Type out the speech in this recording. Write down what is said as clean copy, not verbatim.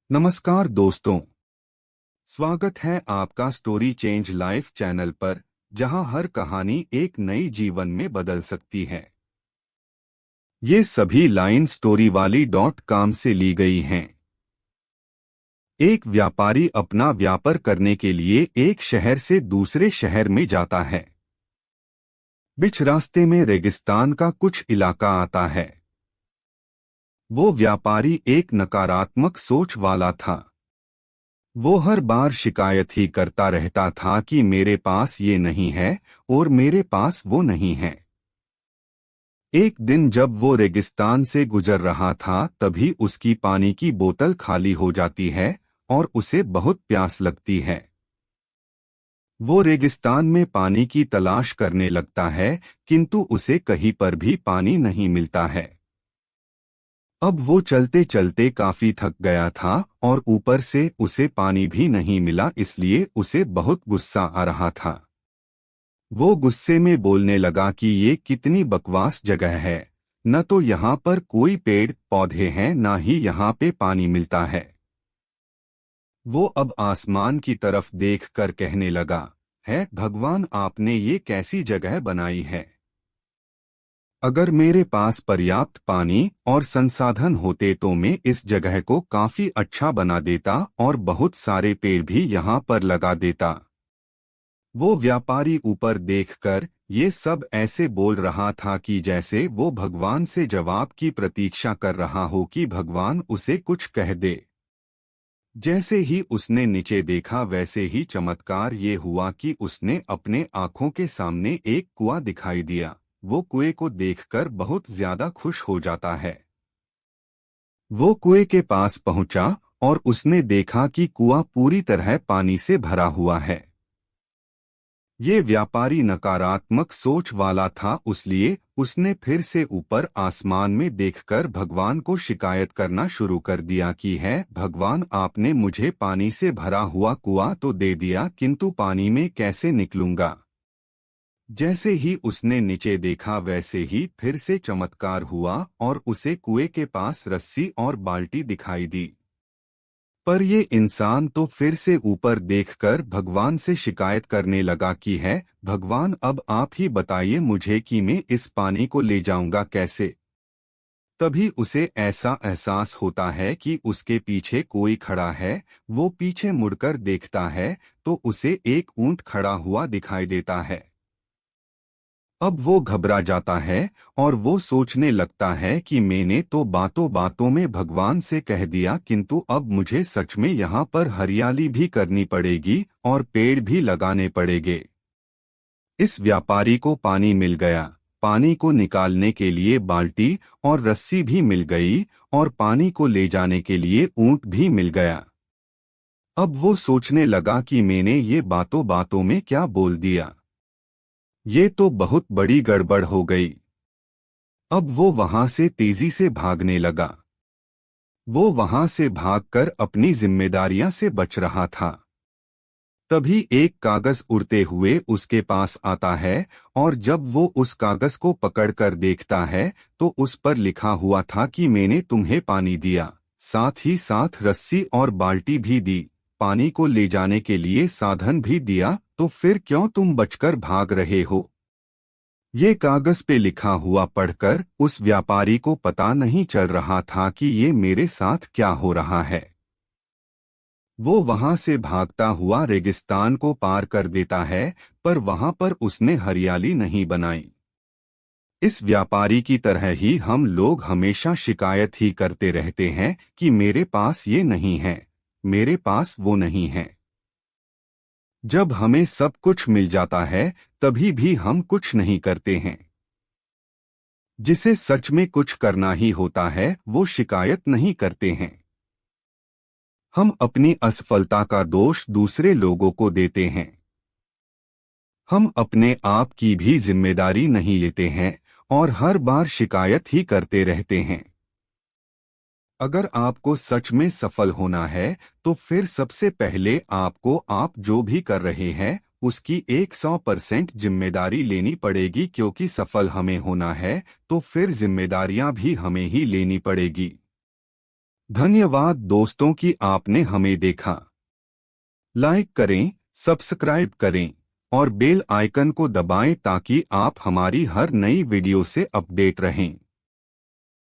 नमस्कार दोस्तों। स्वागत है आपका स्टोरी चेंज लाइफ चैनल पर, जहां हर कहानी एक नई जीवन में बदल सकती है। ये सभी लाइन स्टोरी वाली .com से ली गई हैं। एक व्यापारी अपना व्यापार करने के लिए एक शहर से दूसरे शहर में जाता है। बीच रास्ते में रेगिस्तान का कुछ इलाका आता है। वो व्यापारी एक नकारात्मक सोच वाला था। वो हर बार शिकायत ही करता रहता था कि मेरे पास ये नहीं है और मेरे पास वो नहीं है। एक दिन जब वो रेगिस्तान से गुजर रहा था, तभी उसकी पानी की बोतल खाली हो जाती है और उसे बहुत प्यास लगती है। वो रेगिस्तान में पानी की तलाश करने लगता है, किंतु उसे कहीं पर भी पानी नहीं मिलता है। अब वो चलते चलते काफी थक गया था और ऊपर से उसे पानी भी नहीं मिला, इसलिए उसे बहुत गुस्सा आ रहा था। वो गुस्से में बोलने लगा कि ये कितनी बकवास जगह है। न तो यहाँ पर कोई पेड़ पौधे हैं, न ही यहाँ पे पानी मिलता है। वो अब आसमान की तरफ देख कर कहने लगा, है भगवान, आपने ये कैसी जगह बनाई है। अगर मेरे पास पर्याप्त पानी और संसाधन होते तो मैं इस जगह को काफी अच्छा बना देता और बहुत सारे पेड़ भी यहाँ पर लगा देता। वो व्यापारी ऊपर देखकर ये सब ऐसे बोल रहा था कि जैसे वो भगवान से जवाब की प्रतीक्षा कर रहा हो कि भगवान उसे कुछ कह दे। जैसे ही उसने नीचे देखा, वैसे ही चमत्कार ये हुआ कि उसने अपने आंखों के सामने एक कुआं दिखाई दिया। वो कुएं को देखकर बहुत ज्यादा खुश हो जाता है। वो कुएं के पास पहुंचा और उसने देखा कि कुआं पूरी तरह पानी से भरा हुआ है। ये व्यापारी नकारात्मक सोच वाला था, इसलिए उसने फिर से ऊपर आसमान में देखकर भगवान को शिकायत करना शुरू कर दिया कि है भगवान, आपने मुझे पानी से भरा हुआ कुआं तो दे दिया, किंतु पानी में कैसे निकलूंगा। जैसे ही उसने नीचे देखा, वैसे ही फिर से चमत्कार हुआ और उसे कुएं के पास रस्सी और बाल्टी दिखाई दी। पर ये इंसान तो फिर से ऊपर देखकर भगवान से शिकायत करने लगा कि है भगवान, अब आप ही बताइए मुझे कि मैं इस पानी को ले जाऊंगा कैसे। तभी उसे ऐसा एहसास होता है कि उसके पीछे कोई खड़ा है। वो पीछे मुड़कर देखता है तो उसे एक ऊंट खड़ा हुआ दिखाई देता है। अब वो घबरा जाता है और वो सोचने लगता है कि मैंने तो बातों बातों में भगवान से कह दिया, किंतु अब मुझे सच में यहाँ पर हरियाली भी करनी पड़ेगी और पेड़ भी लगाने पड़ेंगे। इस व्यापारी को पानी मिल गया। पानी को निकालने के लिए बाल्टी और रस्सी भी मिल गई और पानी को ले जाने के लिए ऊंट भी मिल गया। अब वो सोचने लगा कि मैंने ये बातों बातों में क्या बोल दिया। ये तो बहुत बड़ी गड़बड़ हो गई। अब वो वहां से तेजी से भागने लगा। वो वहां से भागकर अपनी जिम्मेदारियां से बच रहा था। तभी एक कागज उड़ते हुए उसके पास आता है और जब वो उस कागज को पकड़कर देखता है तो उस पर लिखा हुआ था कि मैंने तुम्हें पानी दिया, साथ ही साथ रस्सी और बाल्टी भी दी, पानी को ले जाने के लिए साधन भी दिया, तो फिर क्यों तुम बचकर भाग रहे हो। ये कागज पे लिखा हुआ पढ़कर उस व्यापारी को पता नहीं चल रहा था कि ये मेरे साथ क्या हो रहा है। वो वहां से भागता हुआ रेगिस्तान को पार कर देता है, पर वहां पर उसने हरियाली नहीं बनाई। इस व्यापारी की तरह ही हम लोग हमेशा शिकायत ही करते रहते हैं कि मेरे पास ये नहीं है, मेरे पास वो नहीं है। जब हमें सब कुछ मिल जाता है, तभी भी हम कुछ नहीं करते हैं। जिसे सच में कुछ करना ही होता है, वो शिकायत नहीं करते हैं। हम अपनी असफलता का दोष दूसरे लोगों को देते हैं। हम अपने आप की भी जिम्मेदारी नहीं लेते हैं और हर बार शिकायत ही करते रहते हैं। अगर आपको सच में सफल होना है, तो फिर सबसे पहले आपको आप जो भी कर रहे हैं उसकी 100% जिम्मेदारी लेनी पड़ेगी, क्योंकि सफल हमें होना है तो फिर जिम्मेदारियां भी हमें ही लेनी पड़ेगी। धन्यवाद दोस्तों कि आपने हमें देखा। लाइक करें, सब्सक्राइब करें और बेल आइकन को दबाएं ताकि आप हमारी हर नई वीडियो से अपडेट रहें।